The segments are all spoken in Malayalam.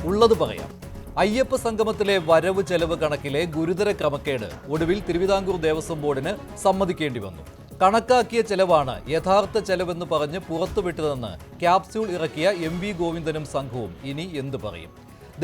ഉള്ളത് പറയാം. അയ്യപ്പ സംഗമത്തിലെ വരവ് ചെലവ് കണക്കിലെ ഗുരുതര ക്രമക്കേട് ഒടുവിൽ തിരുവിതാംകൂർ ദേവസ്വം ബോർഡിന് സമ്മതിക്കേണ്ടി വന്നു. കണക്കാക്കിയ ചെലവാണ് യഥാർത്ഥ ചെലവെന്ന് പറഞ്ഞ് പുറത്തുവിട്ടതെന്ന് ക്യാപ്സ്യൂൾ ഇറക്കിയ MV ഗോവിന്ദനും സംഘവും ഇനി എന്തു പറയും?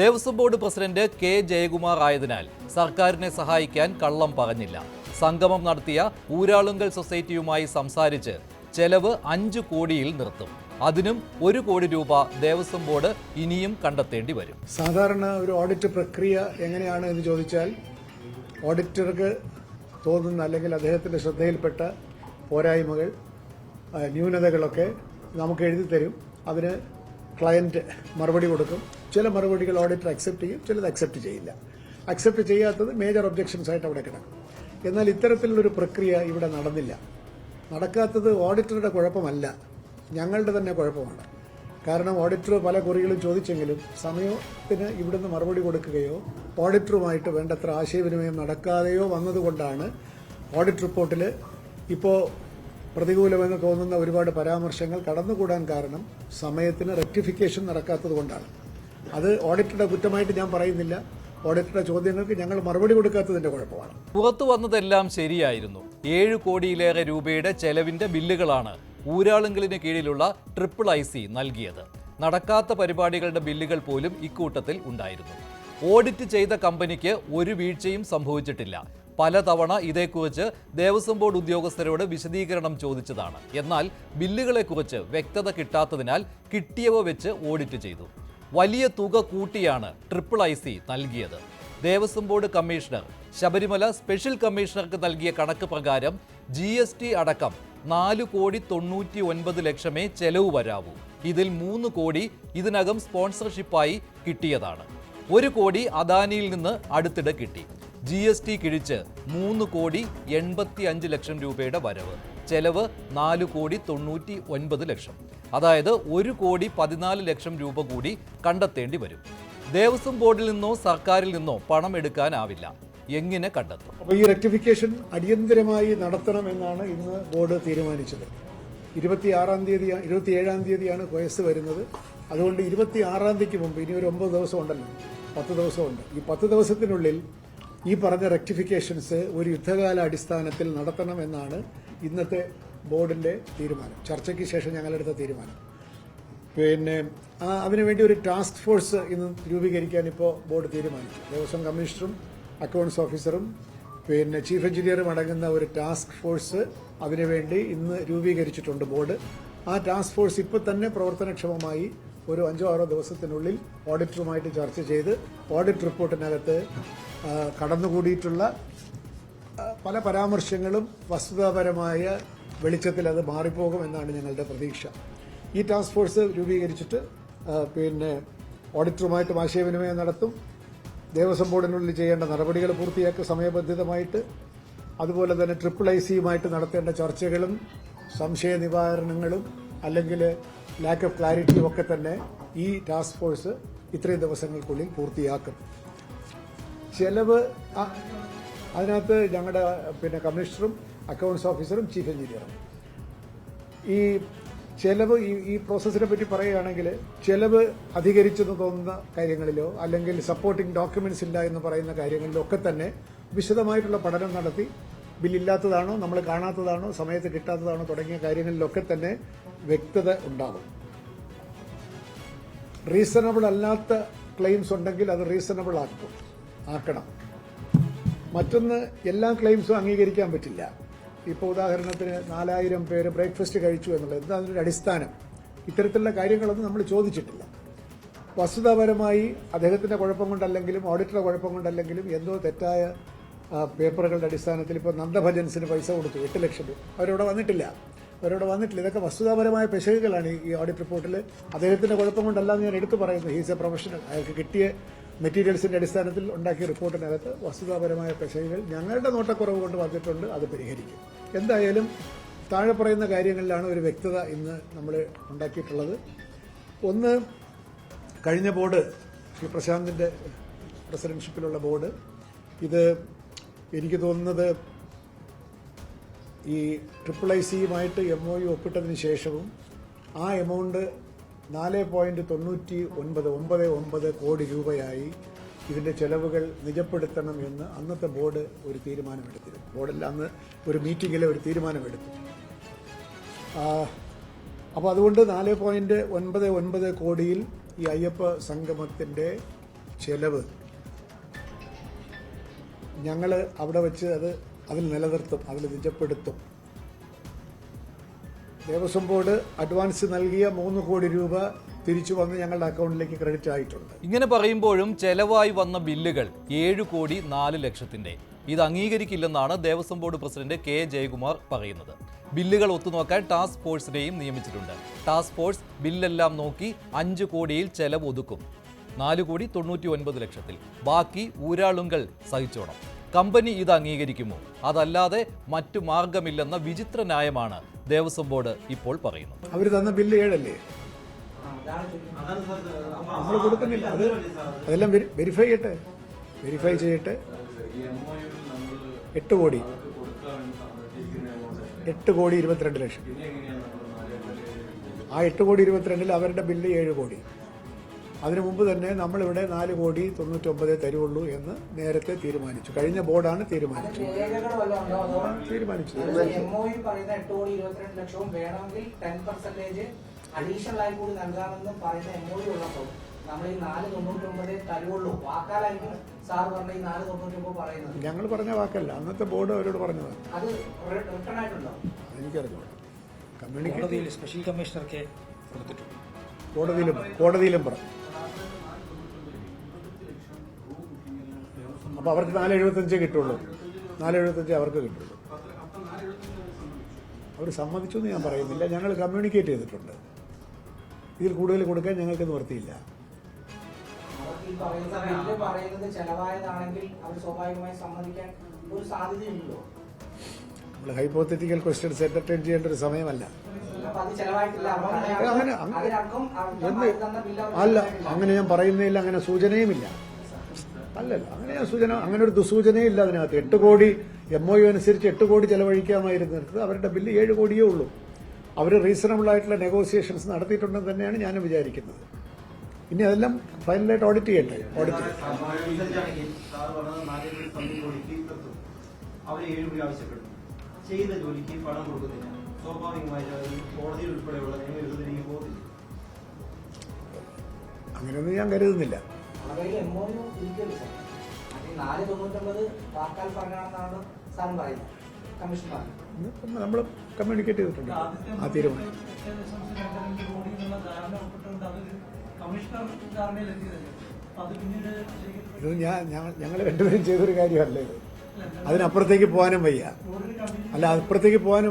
Devaswom board president K Jayakumar ആയതിനാൽ സർക്കാരിനെ സഹായിക്കാൻ കള്ളം പറഞ്ഞില്ല. സംഗമം നടത്തിയ ഊരാളുങ്കൽ സൊസൈറ്റിയുമായി സംസാരിച്ച് ചെലവ് 5 കോടിയിൽ നിർത്തും. അതിനും 1 കോടി രൂപ ദേവസ്വം ബോർഡ് ഇനിയും കണ്ടെത്തേണ്ടി വരും. സാധാരണ ഒരു ഓഡിറ്റ് പ്രക്രിയ എങ്ങനെയാണ് എന്ന് ചോദിച്ചാൽ, ഓഡിറ്റർക്ക് തോന്നുന്ന അല്ലെങ്കിൽ അദ്ദേഹത്തിന്റെ ശ്രദ്ധയിൽപ്പെട്ട പോരായ്മകൾ, ന്യൂനതകളൊക്കെ നമുക്ക് എഴുതി തരും. അതിന് ക്ലയന്റ് മറുപടി കൊടുക്കും. ചില മറുപടികൾ ഓഡിറ്റർ അക്സെപ്റ്റ് ചെയ്യും, ചിലത് അക്സെപ്റ്റ് ചെയ്യില്ല. അക്സെപ്റ്റ് ചെയ്യാത്തത് മേജർ ഒബ്ജക്ഷൻസ് ആയിട്ട് അവിടെ കിടക്കും. എന്നാൽ ഇത്തരത്തിലുള്ളൊരു പ്രക്രിയ ഇവിടെ നടന്നില്ല. നടക്കാത്തത് ഓഡിറ്ററുടെ കുഴപ്പമല്ല, ഞങ്ങളുടെ തന്നെ കുഴപ്പമാണ്. കാരണം ഓഡിറ്റർ പല കുറികളും ചോദിച്ചെങ്കിലും സമയത്തിന് ഇവിടുന്ന് മറുപടി കൊടുക്കുകയോ ഓഡിറ്ററുമായിട്ട് വേണ്ടത്ര ആശയവിനിമയം നടക്കാതെയോ വന്നതുകൊണ്ടാണ് ഓഡിറ്റ് റിപ്പോർട്ടിൽ ഇപ്പോൾ പ്രതികൂലമെന്ന് തോന്നുന്ന ഒരുപാട് പരാമർശങ്ങൾ കടന്നുകൂടാൻ കാരണം സമയത്തിന് റെക്ടിഫിക്കേഷൻ നടക്കാത്തത് കൊണ്ടാണ്. അത് ഓഡിറ്ററുടെ കുറ്റമായിട്ട് ഞാൻ പറയുന്നില്ല. ഓഡിറ്ററുടെ ചോദ്യങ്ങൾക്ക് ഞങ്ങൾ മറുപടി കൊടുക്കാത്തതിന്റെ കുഴപ്പമാണ്. പുറത്തു വന്നതെല്ലാം ശരിയായിരുന്നു. 7 കോടിയിലേറെ രൂപയുടെ ചെലവിന്റെ ബില്ലുകളാണ് ഊരാളുങ്കലിന് കീഴിലുള്ള IIIC നൽകിയത്. നടക്കാത്ത പരിപാടികളുടെ ബില്ലുകൾ പോലും ഇക്കൂട്ടത്തിൽ ഉണ്ടായിരുന്നു. ഓഡിറ്റ് ചെയ്ത കമ്പനിക്ക് ഒരു വീഴ്ചയും സംഭവിച്ചിട്ടില്ല. പലതവണ ഇതേക്കുറിച്ച് ദേവസ്വം ബോർഡ് ഉദ്യോഗസ്ഥരോട് വിശദീകരണം ചോദിച്ചതാണ്. എന്നാൽ ബില്ലുകളെക്കുറിച്ച് വ്യക്തത കിട്ടാത്തതിനാൽ കിട്ടിയവ വെച്ച് ഓഡിറ്റ് ചെയ്തു. വലിയ തുക കൂട്ടിയാണ് IIIC നൽകിയത്. Devaswom board commissioner Sabarimala special കമ്മീഷണർക്ക് നൽകിയ കണക്ക് പ്രകാരം GST അടക്കം 4,99 ലക്ഷമേ ചെലവ് വരാവൂ. ഇതിൽ 3 കോടി ഇതിനകം സ്പോൺസർഷിപ്പായി കിട്ടിയതാണ്. 1 കോടി അദാനിയിൽ നിന്ന് അടുത്തിടെ കിട്ടി. GST കിഴിച്ച് 3,85 ലക്ഷം രൂപയുടെ വരവ്. ചെലവ് 4,99 ലക്ഷം. അതായത് 1,14 ലക്ഷം രൂപ കൂടി കണ്ടെത്തേണ്ടി വരും. ദേവസ്വം ബോർഡിൽ നിന്നോ സർക്കാരിൽ നിന്നോ പണം എടുക്കാനാവില്ല. എങ്ങനെ കണ്ടെത്തും? അപ്പോൾ ഈ റെക്ടിഫിക്കേഷൻ അടിയന്തരമായി നടത്തണമെന്നാണ് ഇന്ന് ബോർഡ് തീരുമാനിച്ചത്. 27-ാം തീയതിയാണ് വയസ്സ് വരുന്നത്. അതുകൊണ്ട് 26-ാം തീയതിക്ക് മുമ്പ് ഇനി ഒരു 9 ദിവസം ഉണ്ടല്ലോ, 10 ദിവസമുണ്ട്. ഈ 10 ദിവസത്തിനുള്ളിൽ ഈ പറഞ്ഞ റെക്ടിഫിക്കേഷൻസ് ഒരു യുദ്ധകാല അടിസ്ഥാനത്തിൽ നടത്തണമെന്നാണ് ഇന്നത്തെ ബോർഡിന്റെ തീരുമാനം. ചർച്ചയ്ക്ക് ശേഷം ഞങ്ങളെടുത്ത തീരുമാനം. പിന്നെ അതിനുവേണ്ടി ഒരു ടാസ്ക് ഫോഴ്സ് ഇന്ന് രൂപീകരിക്കാൻ ഇപ്പോൾ ബോർഡ് തീരുമാനിച്ചു. ദേവസ്വം കമ്മീഷണറും അക്കൗണ്ട്സ് ഓഫീസറും പിന്നെ ചീഫ് എഞ്ചിനീയറും അടങ്ങുന്ന ഒരു ടാസ്ക് ഫോഴ്സ് അതിനുവേണ്ടി ഇന്ന് രൂപീകരിച്ചിട്ടുണ്ട് ബോർഡ്. ആ ടാസ്ക് ഫോഴ്സ് ഇപ്പോൾ തന്നെ പ്രവർത്തനക്ഷമമായി ഒരു 5-6 ദിവസത്തിനുള്ളിൽ ഓഡിറ്ററുമായിട്ട് ചർച്ച ചെയ്ത് ഓഡിറ്റ് റിപ്പോർട്ടിനകത്ത് കടന്നുകൂടിയിട്ടുള്ള പല പരാമർശങ്ങളും വസ്തുതാപരമായ വെളിച്ചത്തിൽ അത് മാറിപ്പോകുമെന്നാണ് ഞങ്ങളുടെ പ്രതീക്ഷ. ഈ ടാസ്ക് ഫോഴ്സ് രൂപീകരിച്ചിട്ട് പിന്നെ ഓഡിറ്ററുമായിട്ട് ആശയവിനിമയം നടത്തും. ദേവസ്വം ബോർഡിനുള്ളിൽ ചെയ്യേണ്ട നടപടികൾ പൂർത്തിയാക്കി സമയബന്ധിതമായിട്ട്, അതുപോലെ തന്നെ IIICയുമായിട്ട് നടത്തേണ്ട ചർച്ചകളും സംശയ നിവാരണങ്ങളും അല്ലെങ്കിൽ ലാക്ക് ഓഫ് ക്ലാരിറ്റിയും ഒക്കെ തന്നെ ഈ ടാസ്ക് ഫോഴ്സ് ഇത്രയും ദിവസങ്ങൾക്കുള്ളിൽ പൂർത്തിയാക്കും. ചെലവ് അതിനകത്ത് ഞങ്ങളുടെ പിന്നെ കമ്മീഷണറും അക്കൗണ്ട്സ് ഓഫീസറും ചീഫ് എഞ്ചിനീയറും. ഈ ചെലവ് ഈ പ്രോസസ്സിനെ പറ്റി പറയുകയാണെങ്കിൽ, ചെലവ് അധികരിച്ചെന്ന് തോന്നുന്ന കാര്യങ്ങളിലോ അല്ലെങ്കിൽ സപ്പോർട്ടിംഗ് ഡോക്യുമെന്റ്സ് ഇല്ല എന്ന് പറയുന്ന കാര്യങ്ങളിലോ ഒക്കെ തന്നെ വിശദമായിട്ടുള്ള പഠനം നടത്തി ബില്ലില്ലാത്തതാണോ, നമ്മൾ കാണാത്തതാണോ, സമയത്ത് കിട്ടാത്തതാണോ തുടങ്ങിയ കാര്യങ്ങളിലൊക്കെ തന്നെ വ്യക്തത ഉണ്ടാകും. റീസണബിൾ അല്ലാത്ത ക്ലെയിംസ് ഉണ്ടെങ്കിൽ അത് റീസണബിൾ ആക്കണം. മറ്റൊന്ന്, എല്ലാ ക്ലെയിംസും അംഗീകരിക്കാൻ പറ്റില്ല. ഇപ്പോൾ ഉദാഹരണത്തിന് 4000 പേര് ബ്രേക്ക്ഫാസ്റ്റ് കഴിച്ചു എന്നുള്ളത് എന്താ അതിൻ്റെ അടിസ്ഥാനം? ഇത്തരത്തിലുള്ള കാര്യങ്ങളൊന്നും നമ്മൾ ചോദിച്ചിട്ടില്ല. വസ്തുതാപരമായി അദ്ദേഹത്തിന്റെ കുഴപ്പം കൊണ്ടല്ലെങ്കിലും ഓഡിറ്ററുടെ കുഴപ്പം കൊണ്ടല്ലെങ്കിലും എന്തോ തെറ്റായ പേപ്പറുകളുടെ അടിസ്ഥാനത്തിൽ ഇപ്പോൾ നന്ദഭജൻസിന് പൈസ കൊടുത്തു 8 ലക്ഷം രൂപ. അവരവിടെ വന്നിട്ടില്ല. ഇതൊക്കെ വസ്തുതാപരമായ പിശകുകളാണ് ഈ ഓഡിറ്റ് റിപ്പോർട്ടിൽ. അദ്ദേഹത്തിന്റെ കുഴപ്പം കൊണ്ടല്ലാന്ന് ഞാൻ എടുത്തു പറയുന്നു. He's A professional. അയാൾക്ക് കിട്ടിയ മെറ്റീരിയൽസിന്റെ അടിസ്ഥാനത്തിൽ ഉണ്ടാക്കിയ റിപ്പോർട്ടിനകത്ത് വസ്തുതാപരമായ പിശകുകൾ ഞങ്ങളുടെ നോട്ടക്കുറവ് കൊണ്ട് വന്നിട്ടുണ്ട്. അത് പരിഹരിക്കും. എന്തായാലും താഴെ പറയുന്ന കാര്യങ്ങളിലാണ് ഒരു വ്യക്തത ഇന്ന് നമ്മൾ ഉണ്ടാക്കിയിട്ടുള്ളത്. ഒന്ന്, കഴിഞ്ഞ ബോർഡ്, ശ്രീ പ്രശാന്തിന്റെ പ്രസിഡൻഷിപ്പിലുള്ള ബോർഡ്, ഇത് എനിക്ക് തോന്നുന്നത് ഈ IIICയുമായിട്ട് MOU ഒപ്പിട്ടതിന് ശേഷവും ആ എമൗണ്ട് 4.99 കോടി രൂപയായി ഇതിൻ്റെ ചെലവുകൾ നിജപ്പെടുത്തണം എന്ന് അന്നത്തെ ബോർഡ് ഒരു തീരുമാനമെടുത്തിരുന്നു. ബോർഡിൽ അന്ന് ഒരു മീറ്റിങ്ങിൽ ഒരു തീരുമാനമെടുത്തു. അപ്പോൾ അതുകൊണ്ട് 4.99 കോടിയിൽ ഈ അയ്യപ്പ സംഗമത്തിൻ്റെ ചെലവ് ഞങ്ങൾ അവിടെ വെച്ച് അതിൽ നിലനിർത്തും, അതിൽ നിജപ്പെടുത്തും. ദേവസ്വം ബോർഡ് അഡ്വാൻസ് നൽകിയ 3 കോടി രൂപ തിരിച്ചു വന്ന് ഞങ്ങളുടെ അക്കൗണ്ടിലേക്ക് ക്രെഡിറ്റ് ആയിട്ടുണ്ട്. ഇങ്ങനെ പറയുമ്പോഴും ചെലവായി വന്ന ബില്ലുകൾ 7,04,00,000. ഇത് അംഗീകരിക്കില്ലെന്നാണ് ദേവസ്വം ബോർഡ് പ്രസിഡന്റ് കെ ജയകുമാർ പറയുന്നത്. ബില്ലുകൾ ഒത്തുനോക്കാൻ ടാസ്ക് ഫോഴ്സിനെയും നിയമിച്ചിട്ടുണ്ട്. ടാസ്ക് ഫോഴ്സ് ബില്ലെല്ലാം നോക്കി 5 കോടിയിൽ ചെലവ് ഒതുക്കും. 4,99,00,000. ബാക്കി ഊരാളുങ്കൽ സഹിച്ചോണം. കമ്പനി ഇത് അംഗീകരിക്കുമോ? അതല്ലാതെ മറ്റു മാർഗമില്ലെന്ന വിചിത്ര ന്യായമാണ് ദേവസ്വം ബോർഡ് ഇപ്പോൾ പറയുന്നത്. അവർ തന്ന ബില്ല് 7 അല്ലേ? നമ്മൾ കൊടുക്കുന്നില്ല. അതെല്ലാം വെരിഫൈ ചെയ്യട്ടെ. 8 കോടി 8,22,00,000. ആ 8,22,00,000 അവരുടെ ബില്ല് 7 കോടി. അതിനു മുമ്പ് തന്നെ നമ്മളിവിടെ 4,99,00,000 തരുള്ളൂ എന്ന് നേരത്തെ തീരുമാനിച്ചു. കഴിഞ്ഞ ബോർഡാണ് തീരുമാനിച്ചത്. അഡീഷണൽ ആയി കൂടി നൽകാമെന്നും പറയുന്ന MOU ഉള്ളപ്പോൾ നമ്മൾ ഈ 4.99 തരുവുള്ളൂ. വാക്കാലായിരിക്കും സാർ പറഞ്ഞ ഈ 4.99 പറയുന്നത്. ഞങ്ങൾ പറഞ്ഞ വാക്കല്ല, അന്നത്തെ ബോർഡ് അവരോട് പറഞ്ഞതാണ്. അത് റിട്ടേൺ ആയിട്ടുണ്ടോ? എനിക്കറിഞ്ഞു. കമ്മ്യൂണിക്കേറ്റ് സ്പെഷ്യൽ കമ്മീഷണർക്ക് കൊടുത്തിട്ടുണ്ട്. കോടതിയിലും പറഞ്ഞു. അപ്പോൾ അവർക്ക് 4.75 കിട്ടുള്ളൂ. 4.75 അവർക്ക് കിട്ടുള്ളൂ. അവർ സമ്മതിച്ചു എന്ന് ഞാൻ പറയുന്നില്ല. ഞങ്ങൾ കമ്മ്യൂണിക്കേറ്റ് ചെയ്തിട്ടുണ്ട്. ഇതിൽ കൂടുതൽ കൊടുക്കാൻ ഞങ്ങൾക്ക് നിവൃത്തിയില്ല. നമ്മൾ ഹൈപ്പോത്തറ്റിക്കൽ ക്വസ്റ്റ്യൻസ് എന്റർടൈൻ ചെയ്യേണ്ട ഒരു സമയമല്ല. അങ്ങനെ ഞാൻ പറയുന്നില്ല, അങ്ങനെ സൂചനയുമില്ല. അല്ലല്ല, അങ്ങനെ ഒരു ദുസൂചനയും ഇല്ല അതിനകത്ത്. 8 കോടി MOU അനുസരിച്ച് 8 കോടി ചെലവഴിക്കാമായിരുന്നത് അവരുടെ ബില്ല് 7 കോടിയേ ഉള്ളൂ. അവർ റീസണബിൾ ആയിട്ടുള്ള നെഗോസിയേഷൻസ് നടത്തിയിട്ടുണ്ടെന്ന് തന്നെയാണ് ഞാനും വിചാരിക്കുന്നത്. ഇനി അതെല്ലാം ഫൈനലായിട്ട് ഓഡിറ്റ് ചെയ്യട്ടെ. അങ്ങനെയൊന്നും ഞാൻ കരുതുന്നില്ല. നമ്മൾ കമ്മ്യൂണിക്കേറ്റ് ചെയ്തിട്ടുണ്ട് ആ തീരുമാനം. ഇത് ഞങ്ങൾ രണ്ടുപേരും ചെയ്തൊരു കാര്യമല്ല ഇത്. അതിനപ്പുറത്തേക്ക് പോകാനും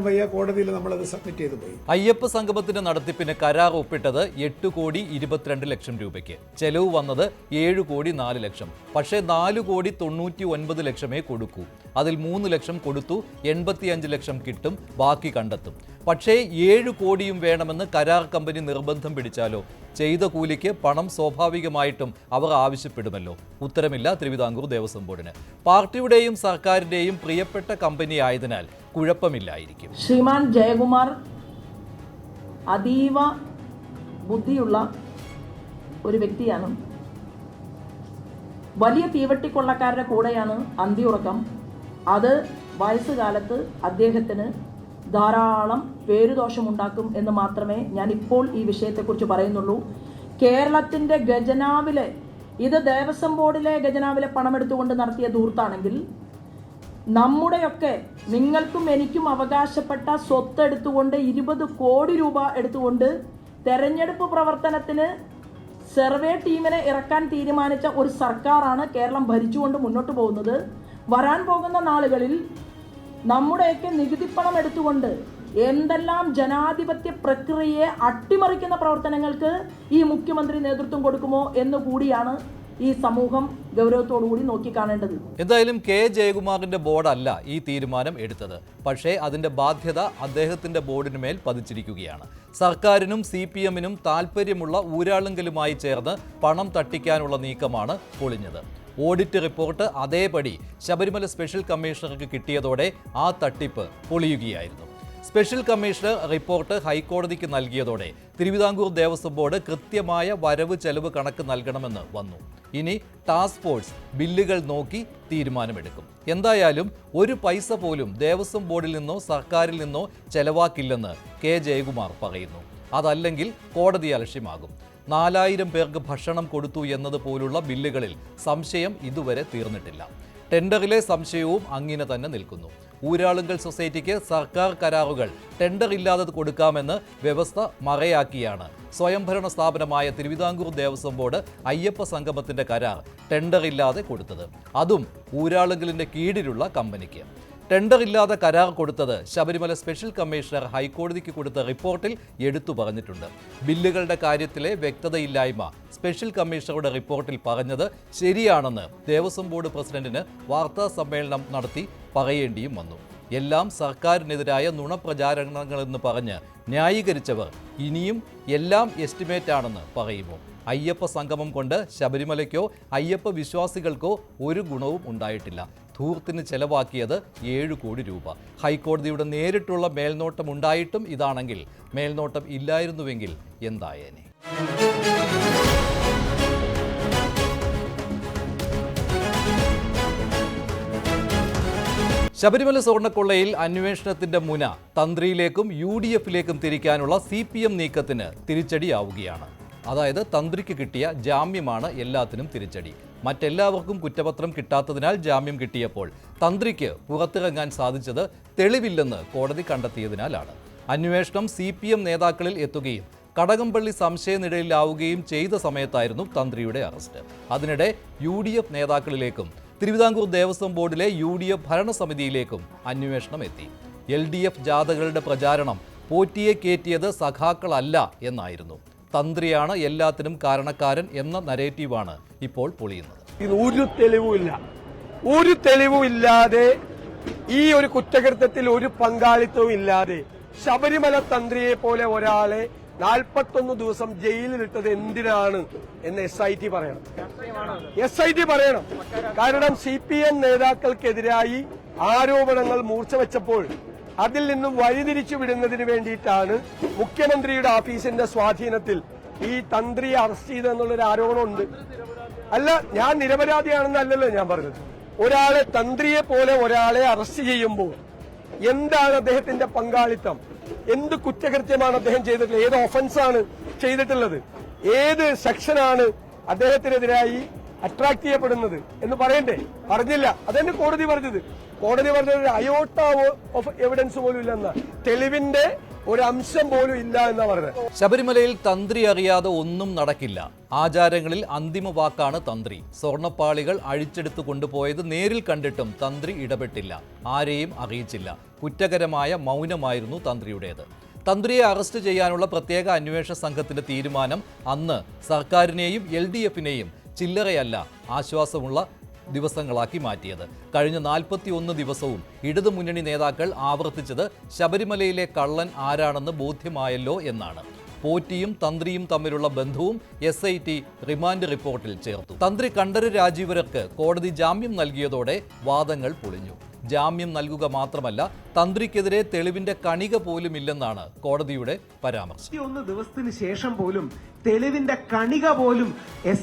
വയ്യ. കോടതിയിൽ നമ്മളത് സബ്മിറ്റ് ചെയ്തു പോയി. അയ്യപ്പ സംഗമത്തിന്റെ നടത്തിപ്പിന് കരാർ ഒപ്പിട്ടത് 8,22,00,000 രൂപയ്ക്ക്. ചെലവ് വന്നത് 7,04,00,000. പക്ഷേ 4,99,00,000 കൊടുക്കൂ. അതിൽ 3 ലക്ഷം കൊടുത്തു. 85 ലക്ഷം കിട്ടും, ബാക്കി കണ്ടെത്തും. പക്ഷേ 7 കോടിയും വേണമെന്ന് കരാർ കമ്പനി നിർബന്ധം പിടിച്ചാലോ? ചെയ്ത കൂലിക്ക് പണം സ്വാഭാവികമായിട്ടും അവർ ആവശ്യപ്പെടുമല്ലോ. ഉത്തരമില്ല തിരുവിതാംകൂർ ദേവസ്വം ബോർഡിന്. പാർട്ടിയുടെയും സർക്കാരിന്റെയും പ്രിയപ്പെട്ട കമ്പനി ആയതിനാൽ കുഴപ്പമില്ലായിരിക്കും. ശ്രീമാൻ ജയകുമാർ അതീവ ബുദ്ധിയുള്ള ഒരു വ്യക്തിയാണ്. വലിയ തീവട്ടിക്കൊള്ളക്കാരുടെ കൂടെയാണ് അന്തിയുറക്കം. അത് വയസ്സുകാലത്ത് അദ്ദേഹത്തിന് ധാരാളം പേരുദോഷമുണ്ടാക്കും എന്ന് മാത്രമേ ഞാൻ ഇപ്പോൾ ഈ വിഷയത്തെക്കുറിച്ച് പറയുന്നുള്ളൂ. കേരളത്തിൻ്റെ ഖജനാവിലെ, ഇത് ദേവസ്വം ബോർഡിലെ ഖജനാവിലെ പണമെടുത്തുകൊണ്ട് നടത്തിയ ധൂർത്താണെങ്കിൽ നമ്മുടെയൊക്കെ നിങ്ങൾക്കും എനിക്കും അവകാശപ്പെട്ട സ്വത്ത് എടുത്തുകൊണ്ട് 20 കോടി രൂപ എടുത്തുകൊണ്ട് തെരഞ്ഞെടുപ്പ് പ്രവർത്തനത്തിന് സർവേ ടീമിനെ ഇറക്കാൻ തീരുമാനിച്ച ഒരു സർക്കാരാണ് കേരളം ഭരിച്ചുകൊണ്ട് മുന്നോട്ട് പോകുന്നത്. വരാൻ പോകുന്ന നാളുകളിൽ നമ്മുടെയൊക്കെ നികുതിപ്പണം എടുത്തുകൊണ്ട് എന്തെല്ലാം ജനാധിപത്യ പ്രക്രിയയെ അട്ടിമറിക്കുന്ന പ്രവർത്തനങ്ങൾക്ക് ഈ മുഖ്യമന്ത്രി നേതൃത്വം കൊടുക്കുമോ എന്നുകൂടിയാണ് ഈ സമൂഹം ഗൗരവത്തോടുകൂടി നോക്കിക്കാണേണ്ടത്. എന്തായാലും കെ ജയകുമാറിന്റെ ബോർഡല്ല ഈ തീരുമാനം എടുത്തത്. പക്ഷേ അതിന്റെ ബാധ്യത അദ്ദേഹത്തിന്റെ ബോർഡിന് മേൽ പതിച്ചിരിക്കുകയാണ്. സർക്കാരിനും CPM-നും താല്പര്യമുള്ള ഊരാളുങ്കലുമായി ചേർന്ന് പണം തട്ടിക്കാനുള്ള നീക്കമാണ് പൊളിഞ്ഞത്. ഓഡിറ്റ് റിപ്പോർട്ട് അതേപടി ശബരിമല സ്പെഷ്യൽ കമ്മീഷണർക്ക് കിട്ടിയതോടെ ആ തട്ടിപ്പ് പൊളിയുകയായിരുന്നു. സ്പെഷ്യൽ കമ്മീഷണർ റിപ്പോർട്ട് ഹൈക്കോടതിക്ക് നൽകിയതോടെ തിരുവിതാംകൂർ ദേവസ്വം ബോർഡ് കൃത്യമായ വരവ് ചെലവ് കണക്ക് നൽകണമെന്ന് വന്നു. ഇനി ടാസ്ക് ഫോഴ്സ് ബില്ലുകൾ നോക്കി തീരുമാനമെടുക്കും. എന്തായാലും ഒരു പൈസ പോലും ദേവസ്വം ബോർഡിൽ നിന്നോ സർക്കാരിൽ നിന്നോ ചെലവാക്കില്ലെന്ന് കെ ജയകുമാർ പറയുന്നു. അതല്ലെങ്കിൽ കോടതി അലക്ഷ്യമാകും. 4000 പേർക്ക് ഭക്ഷണം കൊടുത്തു എന്നതുപോലുള്ള ബില്ലുകളിൽ സംശയം ഇതുവരെ തീർന്നിട്ടില്ല. ടെൻഡറിലെ സംശയവും അങ്ങനെ തന്നെ നിൽക്കുന്നു. ഊരാളുങ്കൽ സൊസൈറ്റിക്ക് സർക്കാർ കരാറുകൾ ടെൻഡർ ഇല്ലാതെ കൊടുക്കാമെന്ന് വ്യവസ്ഥ മറയാക്കിയാണ് സ്വയംഭരണ സ്ഥാപനമായ തിരുവിതാംകൂർ ദേവസ്വം ബോർഡ് അയ്യപ്പ സംഗമത്തിന്റെ കരാർ ടെൻഡർ ഇല്ലാതെ കൊടുത്തത്. അതും ഊരാളുങ്കലിന്റെ കീഴിലുള്ള കമ്പനിക്ക്. ടെൻഡർ ഇല്ലാതെ കരാർ കൊടുത്തത് ശബരിമല സ്പെഷ്യൽ കമ്മീഷണർ ഹൈക്കോടതിക്ക് കൊടുത്ത റിപ്പോർട്ടിൽ എടുത്തു പറഞ്ഞിട്ടുണ്ട്. ബില്ലുകളുടെ കാര്യത്തിലെ വ്യക്തതയില്ലായ്മ സ്പെഷ്യൽ കമ്മീഷണറുടെ റിപ്പോർട്ടിൽ പറഞ്ഞത് ശരിയാണെന്ന് ദേവസ്വം ബോർഡ് പ്രസിഡന്റിന് വാർത്താ സമ്മേളനം നടത്തി പറയേണ്ടിയും വന്നു. എല്ലാം സർക്കാരിനെതിരായ നുണപ്രചാരണങ്ങളെന്ന് പറഞ്ഞ് ന്യായീകരിച്ചവർ ഇനിയും എല്ലാം എസ്റ്റിമേറ്റ് ആണെന്ന് പറയുമോ? അയ്യപ്പ സംഗമം കൊണ്ട് ശബരിമലയ്ക്കോ അയ്യപ്പ വിശ്വാസികൾക്കോ ഒരു ഗുണവും ഉണ്ടായിട്ടില്ല. ധൂർത്തിന് ചെലവാക്കിയത് 7 കോടി രൂപ. ഹൈക്കോടതിയുടെ നേരിട്ടുള്ള മേൽനോട്ടം ഉണ്ടായിട്ടും ഇതാണെങ്കിൽ മേൽനോട്ടം ഇല്ലായിരുന്നുവെങ്കിൽ എന്തായേനെ? ശബരിമല സ്വർണ്ണക്കൊള്ളയിൽ അന്വേഷണത്തിന്റെ മുന തന്ത്രിയിലേക്കും UDF-ലേക്കും തിരിക്കാനുള്ള CPM നീക്കത്തിന് തിരിച്ചടിയാവുകയാണ്. അതായത് തന്ത്രിക്ക് കിട്ടിയ ജാമ്യമാണ് എല്ലാത്തിനും തിരിച്ചടി. മറ്റെല്ലാവർക്കും കുറ്റപത്രം കിട്ടാത്തതിനാൽ ജാമ്യം കിട്ടിയപ്പോൾ തന്ത്രിക്ക് പുറത്തിറങ്ങാൻ സാധിച്ചത് തെളിവില്ലെന്ന് കോടതി കണ്ടെത്തിയതിനാലാണ്. അന്വേഷണം CPM നേതാക്കളിൽ എത്തുകയും കടകംപള്ളി സംശയനിഴലിലാവുകയും ചെയ്ത സമയത്തായിരുന്നു തന്ത്രിയുടെ അറസ്റ്റ്. അതിനിടെ UDF നേതാക്കളിലേക്കും തിരുവിതാംകൂർ ദേവസ്വം ബോർഡിലെ UDF ഭരണസമിതിയിലേക്കും അന്വേഷണം എത്തി. LDF ജാഥകളുടെ പ്രചാരണം പോറ്റിയെ കയറ്റിയത് സഖാക്കളല്ല എന്നായിരുന്നു. തന്ത്രിയാണ് എല്ലാത്തിനും കാരണക്കാരൻ എന്ന നരേറ്റീവാണ് ഇപ്പോൾ പൊളിയുന്നത്. ഒരു തെളിവും ഇല്ലാതെ ഈ ഒരു കുറ്റകൃത്യത്തിൽ ഒരു പങ്കാളിത്തവും ഇല്ലാതെ ശബരിമല തന്ത്രിയെ പോലെ ഒരാളെ 41 ദിവസം ജയിലിലിട്ടത് എന്തിനാണ് എന്ന് SIT പറയണം. SIT പറയണം. കാരണം CPM നേതാക്കൾക്കെതിരായി ആരോപണങ്ങൾ മൂർച്ച വെച്ചപ്പോൾ അതിൽ നിന്നും വഴിതിരിച്ചു വിടുന്നതിന് വേണ്ടിയിട്ടാണ് മുഖ്യമന്ത്രിയുടെ ഓഫീസിന്റെ സ്വാധീനത്തിൽ ഈ തന്ത്രിയെ അറസ്റ്റ് ചെയ്തെന്നുള്ളൊരു ആരോപണമുണ്ട്. അല്ല, ഞാൻ നിരപരാധിയാണെന്നല്ലല്ലോ ഞാൻ പറഞ്ഞത്. ഒരാളെ തന്ത്രിയെ പോലെ ഒരാളെ അറസ്റ്റ് ചെയ്യുമ്പോൾ എന്താണ് അദ്ദേഹത്തിന്റെ പങ്കാളിത്തം? എന്ത് കുറ്റകൃത്യമാണ് അദ്ദേഹം ചെയ്തിട്ടുള്ളത്? ഏത് ഒഫൻസാണ് ചെയ്തിട്ടുള്ളത്? ഏത് സെക്ഷനാണ് അദ്ദേഹത്തിനെതിരായി അട്രാക്ട് ചെയ്യപ്പെടുന്നത് എന്ന് പറയണ്ടേ? പറഞ്ഞില്ല. അതെന്നെ കോടതി പറഞ്ഞത്. കോടതി പറഞ്ഞത് അയോട്ട ഓഫ് എവിഡൻസ് പോലും ഇല്ലെന്ന, തെളിവിന്റെ ഒരു അംശം പോലും ഇല്ല എന്നാ പറഞ്ഞത്. ശബരിമലയിൽ തന്ത്രി അറിയാതെ ഒന്നും നടക്കില്ല. ആചാരങ്ങളിൽ അന്തിമ വാക്കാണ് തന്ത്രി. സ്വർണ്ണപ്പാളികൾ അഴിച്ചെടുത്തു കൊണ്ടുപോയത് നേരിൽ കണ്ടിട്ടും തന്ത്രി ഇടപെട്ടില്ല, ആരെയും അറിയിച്ചില്ല. കുറ്റകരമായ മൗനമായിരുന്നു തന്ത്രിയുടേത്. തന്ത്രിയെ അറസ്റ്റ് ചെയ്യാനുള്ള പ്രത്യേക അന്വേഷണ സംഘത്തിന്റെ തീരുമാനം അന്ന് സർക്കാരിനെയും LDF-നെയും ചില്ലറയല്ല ആശ്വാസമുള്ള ദിവസങ്ങളാക്കി മാറ്റിയത്. കഴിഞ്ഞ 41 ദിവസവും ഇടതുമുന്നണി നേതാക്കൾ ആവർത്തിച്ചത് ശബരിമലയിലെ കള്ളൻ ആരാണെന്ന് ബോധ്യമായല്ലോ എന്നാണ്. പോറ്റിയും തന്ത്രിയും തമ്മിലുള്ള ബന്ധവും SIT റിമാൻഡ് റിപ്പോർട്ടിൽ ചേർത്തു. തന്ത്രി കണ്ഠര് രാജീവർക്ക് കോടതി ജാമ്യം നൽകിയതോടെ വാദങ്ങൾ പൊളിഞ്ഞു. ജാമ്യം നൽകുക മാത്രമല്ല, തന്ത്രിക്കെതിരെ തെളിവിന്റെ കണിക പോലും ഇല്ലെന്നാണ് കോടതിയുടെ പരാമർശം. 1 ദിവസത്തിന് ശേഷം പോലും തെളിവിന്റെ കണിക പോലും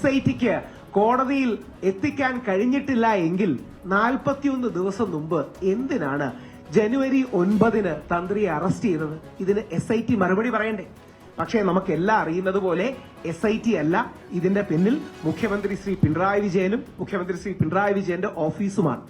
SITക്ക് കോടതിയിൽ എത്തിക്കാൻ കഴിഞ്ഞിട്ടില്ല എങ്കിൽ 41 ദിവസം മുമ്പ് എന്തിനാണ് ജനുവരി 9-ന് തന്ത്രിയെ അറസ്റ്റ് ചെയ്തത്? ഇതിന് SIT മറുപടി പറയണ്ടേ? പക്ഷേ നമുക്കെല്ലാം അറിയുന്നത് പോലെ SIT അല്ല ഇതിന്റെ പിന്നിൽ മുഖ്യമന്ത്രി ശ്രീ പിണറായി വിജയനും മുഖ്യമന്ത്രി ശ്രീ പിണറായി വിജയന്റെ ഓഫീസുമാണ്.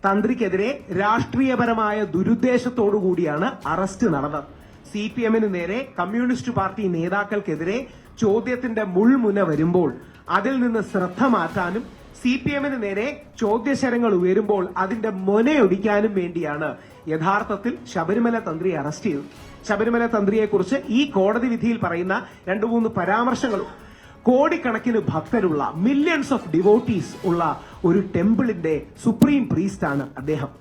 തന്ത്രിക്കെതിരെ രാഷ്ട്രീയപരമായ ദുരുദ്ദേശത്തോടു കൂടിയാണ് അറസ്റ്റ് നടന്നത്. CPM-ന് നേരെ കമ്മ്യൂണിസ്റ്റ് പാർട്ടി നേതാക്കൾക്കെതിരെ ചോദ്യത്തിന്റെ മുൾമുന വരുമ്പോൾ അതിൽ നിന്ന് ശ്രദ്ധ മാറ്റാനും CPM-ന് നേരെ ചോദ്യശരങ്ങൾ ഉയരുമ്പോൾ അതിന്റെ മുനയൊടിക്കാനും വേണ്ടിയാണ് യഥാർത്ഥത്തിൽ ശബരിമല തന്ത്രിയെ അറസ്റ്റ് ചെയ്തത്. ശബരിമല തന്ത്രിയെക്കുറിച്ച് ഈ കോടതി വിധിയിൽ പറയുന്ന 2-3 പരാമർശങ്ങളും കോടിക്കണക്കിന് ഭക്തരുള്ള, മില്യൺസ് ഓഫ് ഡിവോട്ടീസ് ഉള്ള ഒരു ടെമ്പിളിന്റെ സുപ്രീം പ്രീസ്റ്റ് ആണ് അദ്ദേഹം.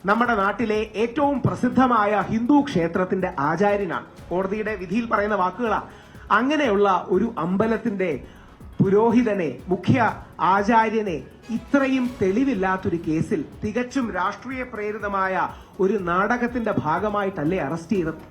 നമ്മുടെ നാട്ടിലെ ഏറ്റവും പ്രസിദ്ധമായ ഹിന്ദു ക്ഷേത്രത്തിന്റെ ആചാര്യനാണ്. കോടതിയുടെ വിധിയിൽ പറയുന്ന വാക്കുകളാണ്. അങ്ങനെയുള്ള ഒരു അമ്പലത്തിന്റെ പുരോഹിതനെ, മുഖ്യ ആചാര്യനെ ഇത്രയും തെളിവില്ലാത്തൊരു കേസിൽ തികച്ചും രാഷ്ട്രീയ പ്രേരിതമായ ഒരു നാടകത്തിന്റെ ഭാഗമായിട്ടല്ലേ അറസ്റ്റ് ചെയ്തത്?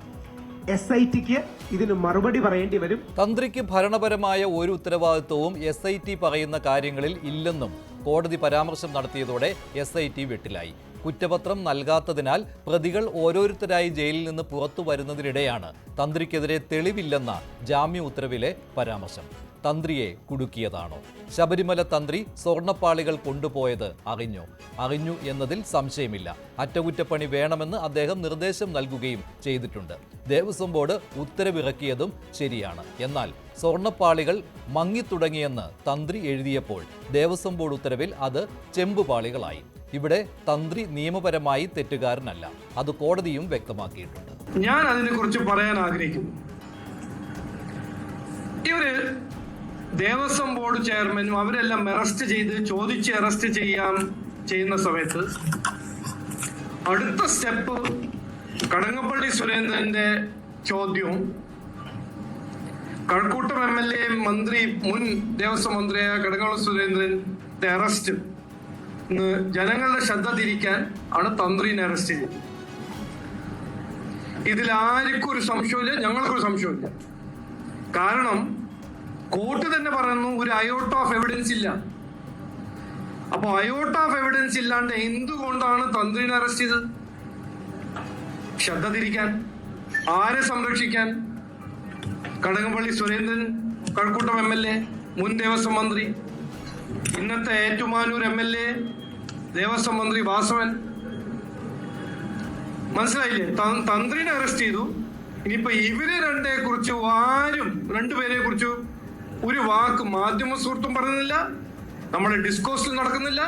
SITക്ക് ഇതിന് മറുപടി പറയേണ്ടി വരും. തന്ത്രിക്ക് ഭരണപരമായ ഒരു ഉത്തരവാദിത്വവും SIT പറയുന്ന കാര്യങ്ങളിൽ ഇല്ലെന്നും കോടതി പരാമർശം നടത്തിയതോടെ SIT വെട്ടിലായി. കുറ്റപത്രം നൽകാത്തതിനാൽ പ്രതികൾ ഓരോരുത്തരായി ജയിലിൽ നിന്ന് പുറത്തു വരുന്നതിനിടെയാണ് തന്ത്രിക്കെതിരെ തെളിവില്ലെന്ന ജാമ്യ ഉത്തരവിലെ പരാമർശം. തന്ത്രിയെ കുടുക്കിയതാണോ? ശബരിമല തന്ത്രി സ്വർണ്ണപ്പാളികൾ കൊണ്ടുപോയത് അറിഞ്ഞു എന്നതിൽ സംശയമില്ല. അറ്റകുറ്റപ്പണി വേണമെന്ന് അദ്ദേഹം നിർദ്ദേശം നൽകുകയും ചെയ്തിട്ടുണ്ട്. ദേവസ്വം ബോർഡ് ഉത്തരവിറക്കിയതും ശരിയാണ്. എന്നാൽ സ്വർണ്ണപ്പാളികൾ മങ്ങിത്തുടങ്ങിയെന്ന് തന്ത്രി എഴുതിയപ്പോൾ ദേവസ്വം ബോർഡ് ഉത്തരവിൽ അത് ചെമ്പുപാളികളായി. ഇവിടെ തന്ത്രി നിയമപരമായി തെറ്റുകാരനല്ല. അത് കോടതിയും വ്യക്തമാക്കിയിട്ടുണ്ട്. ഞാൻ അതിനെക്കുറിച്ച് പറയാൻ ആഗ്രഹിക്കുന്നു. ഇവര് ദേവസ്വം ബോർഡ് ചെയർമാനും അവരെല്ലാം അറസ്റ്റ് ചെയ്ത് ചോദിച്ച് അറസ്റ്റ് ചെയ്യുന്ന സമയത്ത് അടുത്ത സ്റ്റെപ്പ് കടകംപള്ളി സുരേന്ദ്രന്റെ ചോദ്യവും കഴക്കൂട്ടം MLA മന്ത്രി, മുൻ ദേവസ്വം മന്ത്രിയായ കടകംപള്ളി സുരേന്ദ്രന്റെ അറസ്റ്റ് ജനങ്ങളുടെ ശ്രദ്ധ തിരിക്കാൻ ആണ് തന്ത്രിനെ അറസ്റ്റ് ചെയ്തത്. ഇതിൽ ആർക്കും ഒരു സംശയമില്ല, ഞങ്ങൾക്കൊരു സംശയമില്ല. കാരണം കോർട്ട് തന്നെ പറയുന്നു ഒരു അയോട്ട ഓഫ് എവിഡൻസ് ഇല്ല. അപ്പൊ അയോട്ട ഓഫ് എവിഡൻസ് ഇല്ലാണ്ട് എന്തുകൊണ്ടാണ് തന്ത്രിനെ അറസ്റ്റ് ചെയ്തത്? ശ്രദ്ധ തിരിക്കാൻ, ആരെ സംരക്ഷിക്കാൻ? കടകംപള്ളി സുരേന്ദ്രൻ, കഴക്കൂട്ടം MLA, മുൻ ദേവസ്വം മന്ത്രി, ഇന്നത്തെ ഏറ്റുമാനൂർ MLA, ദേവസ്വം മന്ത്രി വാസവൻ. മനസ്സിലായില്ലേ? തന്ത്രിനെ അറസ്റ്റ് ചെയ്തു. ഇനിയിപ്പോ ഇവരെ രണ്ടുപേരെ കുറിച്ച് ഒരു വാക്ക് മാധ്യമ സുഹൃത്തും പറയുന്നില്ല, നമ്മുടെ ഡിസ്കോഴ്സിൽ നടക്കുന്നില്ല,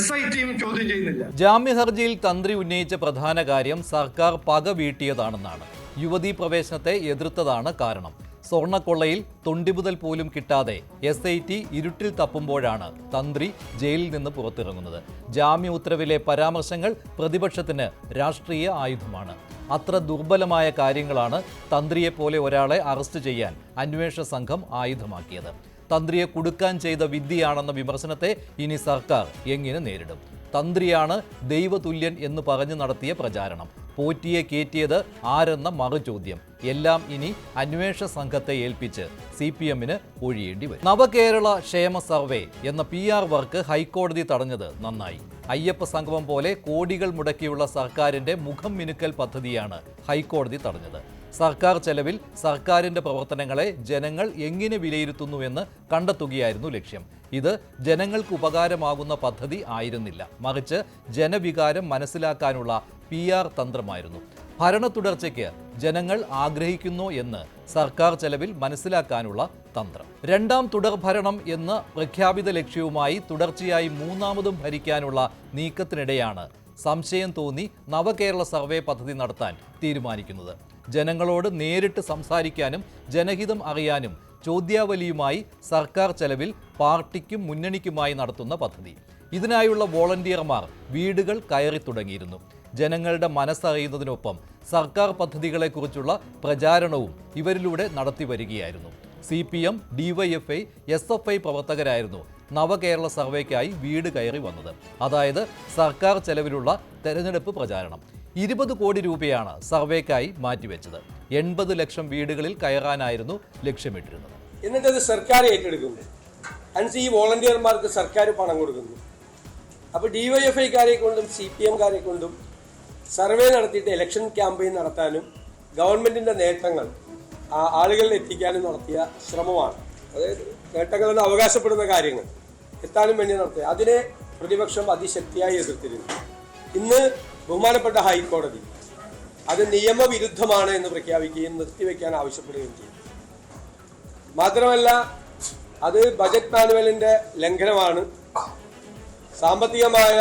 SITയും ചോദ്യം ചെയ്യുന്നില്ല. ജാമ്യ ഹർജിയിൽ തന്ത്രി ഉന്നയിച്ച പ്രധാന കാര്യം സർക്കാർ പക വീട്ടിയതാണെന്നാണ്. യുവതീ പ്രവേശനത്തെ എതിർത്തതാണ് കാരണം. സ്വർണ്ണക്കൊള്ളയിൽ തൊണ്ടിമുതൽ പോലും കിട്ടാതെ SIT ഇരുട്ടിൽ തപ്പുമ്പോഴാണ് തന്ത്രി ജയിലിൽ നിന്ന് പുറത്തിറങ്ങുന്നത്. ജാമ്യ ഉത്തരവിലെ പരാമർശങ്ങൾ പ്രതിപക്ഷത്തിന് രാഷ്ട്രീയ ആയുധമാണ്. അത്ര ദുർബലമായ കാര്യങ്ങളാണ് തന്ത്രിയെപ്പോലെ ഒരാളെ അറസ്റ്റ് ചെയ്യാൻ അന്വേഷണ സംഘം ആയുധമാക്കിയത്. തന്ത്രിയെ കുടുക്കാൻ ചെയ്ത വിദ്യയാണെന്ന വിമർശനത്തെ ഇനി സർക്കാർ എങ്ങനെ നേരിടും? തന്ത്രിയാണ് ദൈവതുല്യൻ എന്ന് പറഞ്ഞു നടത്തിയ പ്രചാരണം, പോറ്റിയെ കയറ്റിയത് ആരെന്ന മറുചോദ്യം എല്ലാം ഇനി അന്വേഷണ സംഘത്തെ ഏൽപ്പിച്ച് CPMന് ഒഴിയേണ്ടി വരും. നവകേരള ക്ഷേമ സർവേ എന്ന PR വർക്ക് ഹൈക്കോടതി തടഞ്ഞത് നന്നായി. അയ്യപ്പ സംഗമം പോലെ കോടികൾ മുടക്കിയുള്ള സർക്കാരിന്റെ മുഖം മിനുക്കൽ പദ്ധതിയാണ് ഹൈക്കോടതി തടഞ്ഞത്. സർക്കാർ ചെലവിൽ സർക്കാരിന്റെ പ്രവർത്തനങ്ങളെ ജനങ്ങൾ എങ്ങനെ വിലയിരുത്തുന്നുവെന്ന് കണ്ടെത്തുകയായിരുന്നു ലക്ഷ്യം. ഇത് ജനങ്ങൾക്ക് ഉപകാരമാകുന്ന പദ്ധതി ആയിരുന്നില്ല, മറിച്ച് ജനവികാരം മനസ്സിലാക്കാനുള്ള PR തന്ത്രമായിരുന്നു. ഭരണ തുടർച്ചയ്ക്ക് ജനങ്ങൾ ആഗ്രഹിക്കുന്നു എന്ന് സർക്കാർ ചെലവിൽ മനസ്സിലാക്കാനുള്ള തന്ത്രം. രണ്ടാം തുടർഭരണം എന്ന പ്രഖ്യാപിത ലക്ഷ്യവുമായി തുടർച്ചയായി മൂന്നാമതും ഭരിക്കാനുള്ള നീക്കത്തിനിടെയാണ് സംശയം തോന്നി നവകേരള സർവേ പദ്ധതി നടത്താൻ തീരുമാനിക്കുന്നത്. ജനങ്ങളോട് നേരിട്ട് സംസാരിക്കാനും ജനഹിതം അറിയാനും ചോദ്യാവലിയുമായി സർക്കാർ ചെലവിൽ പാർട്ടിക്കും മുന്നണിക്കുമായി നടത്തുന്ന പദ്ധതി. ഇതിനായുള്ള വോളണ്ടിയർമാർ വീടുകൾ കയറി തുടങ്ങിയിരുന്നു. ജനങ്ങളുടെ മനസ്സറിയുന്നതിനൊപ്പം സർക്കാർ പദ്ധതികളെക്കുറിച്ചുള്ള പ്രചാരണവും ഇവരിലൂടെ നടത്തി വരികയായിരുന്നു. CPM, DYFI, SFI പ്രവർത്തകരായിരുന്നു നവകേരള സർവേക്കായി വീട് കയറി വന്നത്. അതായത് സർക്കാർ ചെലവിലുള്ള തെരഞ്ഞെടുപ്പ് പ്രചാരണം. 20 കോടി രൂപയാണ് സർവേക്കായി മാറ്റിവെച്ചത്. 80 ലക്ഷം വീടുകളിൽ കയറാനായിരുന്നു ലക്ഷ്യമിട്ടിരുന്നത്. എന്നിട്ടത് സർക്കാർ ഏറ്റെടുക്കുന്നു. ഈ വോളണ്ടിയർമാർക്ക് സർക്കാർ പണം കൊടുക്കുന്നു. അപ്പോൾ DYFIക്കാരെ കൊണ്ടും CPMകാരെ കൊണ്ടും സർവേ നടത്തിയിട്ട് ഇലക്ഷൻ ക്യാമ്പയിൻ നടത്താനും ഗവൺമെന്റിന്റെ നേട്ടങ്ങൾ ആളുകളിൽ എത്തിക്കാനും നടത്തിയ ശ്രമമാണ്. അതായത് നേട്ടങ്ങളെന്ന് അവകാശപ്പെടുന്ന കാര്യങ്ങൾ എത്താനും വേണ്ടി നടത്തിയ അതിനെ പ്രതിപക്ഷം അതിശക്തിയായി എതിർത്തിരുന്നു. ഇന്ന് ബഹുമാനപ്പെട്ട ഹൈക്കോടതി അത് നിയമവിരുദ്ധമാണ് എന്ന് പ്രഖ്യാപിക്കുകയും നിർത്തിവെക്കാൻ ആവശ്യപ്പെടുകയും ചെയ്തു. മാത്രമല്ല അത് ബജറ്റ് മാനുവലിന്റെ ലംഘനമാണ്, സാമ്പത്തികമായ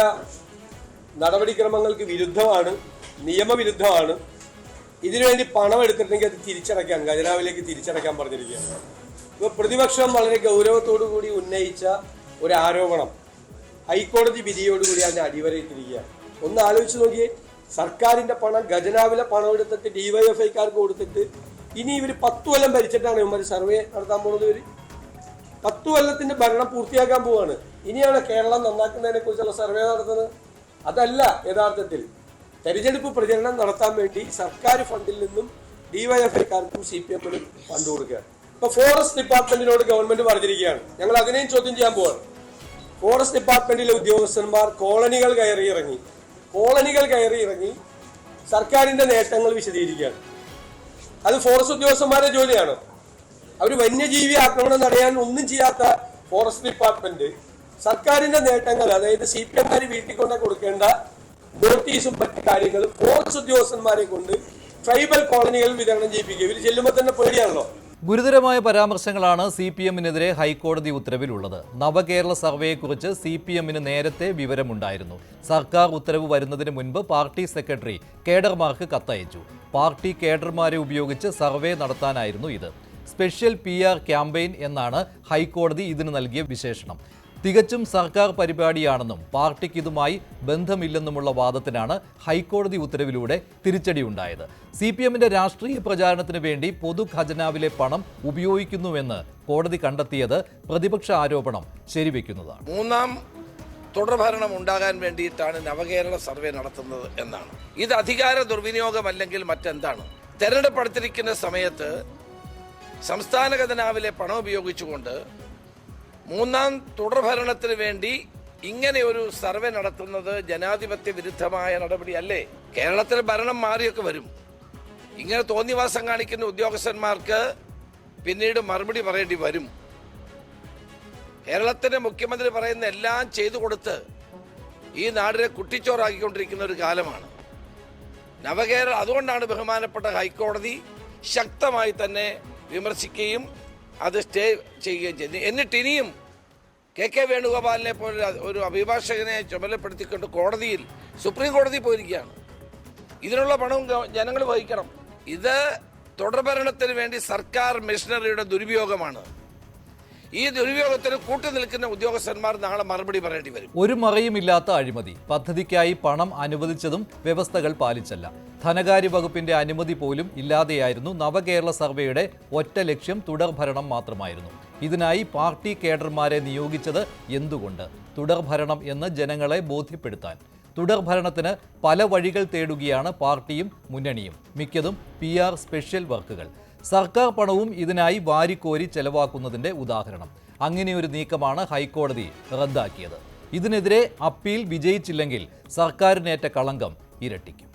നടപടിക്രമങ്ങൾക്ക് വിരുദ്ധമാണ്, നിയമവിരുദ്ധമാണ്. ഇതിനുവേണ്ടി പണം എടുത്തിട്ടുണ്ടെങ്കിൽ അത് തിരിച്ചടയ്ക്കാൻ, ഖജനാവിലേക്ക് തിരിച്ചടയ്ക്കാൻ പറഞ്ഞിരിക്കുകയാണ്. ഇപ്പോൾ പ്രതിപക്ഷം വളരെ ഗൗരവത്തോടു കൂടി ഉന്നയിച്ച ഒരു ആരോപണം ഹൈക്കോടതി വിധിയോടുകൂടി അതിനെ അടിവരയിട്ടിരിക്കുകയാണ്. ഒന്ന് ആലോചിച്ച് നോക്കിയേ, സർക്കാരിന്റെ പണം, ഖജനാവിലെ പണം എടുത്തിട്ട് DYFIക്കാർക്ക് കൊടുത്തിട്ട് ഇനി ഇവർ 10 കൊല്ലം ഭരിച്ചിട്ടാണ് ഇവർ സർവേ നടത്താൻ പോകുന്നത്. 10 10 കൊല്ലത്തിന്റെ ഭരണം പൂർത്തിയാക്കാൻ പോവാണ്. ഇനിയാണ് കേരളം നന്നാക്കുന്നതിനെ കുറിച്ചുള്ള സർവേ നടത്തുന്നത്. അതല്ല യഥാർത്ഥത്തിൽ തെരഞ്ഞെടുപ്പ് പ്രചരണം നടത്താൻ വേണ്ടി സർക്കാർ ഫണ്ടിൽ നിന്നും ഡിവൈഎഫ്ഐക്കാർക്കും CPM-നും ഫണ്ട് കൊടുക്കുകയാണ്. ഇപ്പൊ ഫോറസ്റ്റ് ഡിപ്പാർട്ട്മെന്റിനോട് ഗവൺമെന്റ് പറഞ്ഞിരിക്കുകയാണ്, ഞങ്ങൾ അതിനെയും ചോദ്യം ചെയ്യാൻ പോവാണ്. ഫോറസ്റ്റ് ഡിപ്പാർട്ട്മെന്റിലെ ഉദ്യോഗസ്ഥന്മാർ കോളനികൾ കയറി ഇറങ്ങി സർക്കാരിന്റെ നേട്ടങ്ങൾ വിശദീകരിക്കുകയാണ്. അത് ഫോറസ്റ്റ് ഉദ്യോഗസ്ഥന്മാരുടെ ജോലിയാണോ? അവർ വന്യജീവി ആക്രമണം തടയാൻ ഒന്നും ചെയ്യാത്ത ഫോറസ്റ്റ് ഡിപ്പാർട്ട്മെന്റ് സർക്കാരിന്റെ നേട്ടങ്ങൾ, അതായത് CPM-മാര് വീട്ടിൽ കൊണ്ട് കൊടുക്കേണ്ട നോട്ടീസും മറ്റു കാര്യങ്ങളും ഫോറസ്റ്റ് ഉദ്യോഗസ്ഥന്മാരെ കൊണ്ട് ട്രൈബൽ കോളനികളിൽ വിതരണം ചെയ്യിപ്പിക്കുക. ഇവർ ചെല്ലുമ്പോൾ തന്നെ പേടിയാണല്ലോ. ഗുരുതരമായ പരാമർശങ്ങളാണ് CPM-നെതിരെ ഹൈക്കോടതി ഉത്തരവിലുള്ളത്. നവകേരള സർവേയെക്കുറിച്ച് CPM-ന് നേരത്തെ വിവരമുണ്ടായിരുന്നു. സർക്കാർ ഉത്തരവ് വരുന്നതിന് മുൻപ് പാർട്ടി സെക്രട്ടറി കേഡർമാർക്ക് കത്തയച്ചു. പാർട്ടി കേഡർമാരെ ഉപയോഗിച്ച് സർവേ നടത്താനായിരുന്നു ഇത്. സ്പെഷ്യൽ PR ക്യാമ്പയിൻ എന്നാണ് ഹൈക്കോടതി ഇതിന് നൽകിയ വിശേഷണം. തികച്ചും സർക്കാർ പരിപാടിയാണെന്നും പാർട്ടിക്ക് ഇതുമായി ബന്ധമില്ലെന്നുമുള്ള വാദത്തിനാണ് ഹൈക്കോടതി ഉത്തരവിലൂടെ തിരിച്ചടിയുണ്ടായത്. CPM-ന്റെ രാഷ്ട്രീയ പ്രചാരണത്തിന് വേണ്ടി പൊതു ഖജനാവിലെ പണം ഉപയോഗിക്കുന്നുവെന്ന് കോടതി കണ്ടെത്തിയത് പ്രതിപക്ഷ ആരോപണം ശരിവെക്കുന്നതാണ്. മൂന്നാം തുടർഭരണം ഉണ്ടാകാൻ വേണ്ടിയിട്ടാണ് നവകേരള സർവേ നടത്തുന്നത് എന്നാണ്. ഇത് അധികാര ദുർവിനിയോഗമല്ലെങ്കിൽ മറ്റെന്താണ്? തെരഞ്ഞെടുപ്പ് അടുത്തിരിക്കുന്ന സമയത്ത് സംസ്ഥാന ഖജനാവിലെ പണം ഉപയോഗിച്ചുകൊണ്ട് മൂന്നാം തുടർഭരണത്തിന് വേണ്ടി ഇങ്ങനെ ഒരു സർവേ നടത്തുന്നത് ജനാധിപത്യ വിരുദ്ധമായ നടപടിയല്ലേ? കേരളത്തിൽ ഭരണം മാറിയൊക്കെ വരും. ഇങ്ങനെ തോന്നിവാസം കാണിക്കുന്ന ഉദ്യോഗസ്ഥന്മാർക്ക് പിന്നീട് മറുപടി പറയേണ്ടി വരും. കേരളത്തിന്റെ മുഖ്യമന്ത്രി പറയുന്ന എല്ലാം ചെയ്തു കൊടുത്ത് ഈ നാടിനെ കുട്ടിച്ചോറാക്കിക്കൊണ്ടിരിക്കുന്ന ഒരു കാലമാണ് നവകേരള. അതുകൊണ്ടാണ് ബഹുമാനപ്പെട്ട ഹൈക്കോടതി ശക്തമായി തന്നെ വിമർശിക്കുകയും അത് സ്റ്റേ ചെയ്യുകയും ചെയ്തു. എന്നിട്ട് ഇനിയും KK വേണുഗോപാലിനെ പോലെ ഒരു അഭിഭാഷകനെ ചുമതലപ്പെടുത്തിക്കൊണ്ട് കോടതിയിൽ സുപ്രീം കോടതി പോയിരിക്കുകയാണ്. ഇതിനുള്ള പണവും ജനങ്ങൾ വഹിക്കണം. ഇത് തുടർഭരണത്തിന് വേണ്ടി സർക്കാർ മെഷീനറിയുടെ ദുരുപയോഗമാണ്. ഈ ദുരുപയോഗത്തിന് കൂട്ടുനിൽക്കുന്ന ഉദ്യോഗസ്ഥന്മാർ നാളെ മറുപടി പറയേണ്ടി വരും. ഒരു മറയുമില്ലാത്ത അഴിമതി. പദ്ധതിക്കായി പണം അനുവദിച്ചതും വ്യവസ്ഥകൾ പാലിച്ചല്ല. ധനകാര്യ വകുപ്പിന്റെ അനുമതി പോലും ഇല്ലാതെയായിരുന്നു നവകേരള സർവേയുടെ ഒറ്റ ലക്ഷ്യം തുടർഭരണം മാത്രമായിരുന്നു. ഇതിനായി പാർട്ടി കേഡർമാരെ നിയോഗിച്ചത് എന്തുകൊണ്ട്? തുടർഭരണം എന്ന് ജനങ്ങളെ ബോധ്യപ്പെടുത്താൻ. തുടർഭരണത്തിന് പല വഴികൾ തേടുകയാണ് പാർട്ടിയും മുന്നണിയും. മിക്കതും PR സ്പെഷ്യൽ വർക്കുകൾ. സർക്കാർ പണവും ഇതിനായി വാരിക്കോരി ചെലവാക്കുന്നതിന്റെ ഉദാഹരണം. അങ്ങനെയൊരു നീക്കമാണ് ഹൈക്കോടതി റദ്ദാക്കിയത്. ഇതിനെതിരെ അപ്പീൽ വിജയിച്ചില്ലെങ്കിൽ സർക്കാരിനേറ്റ കളങ്കം ഇരട്ടിക്കും.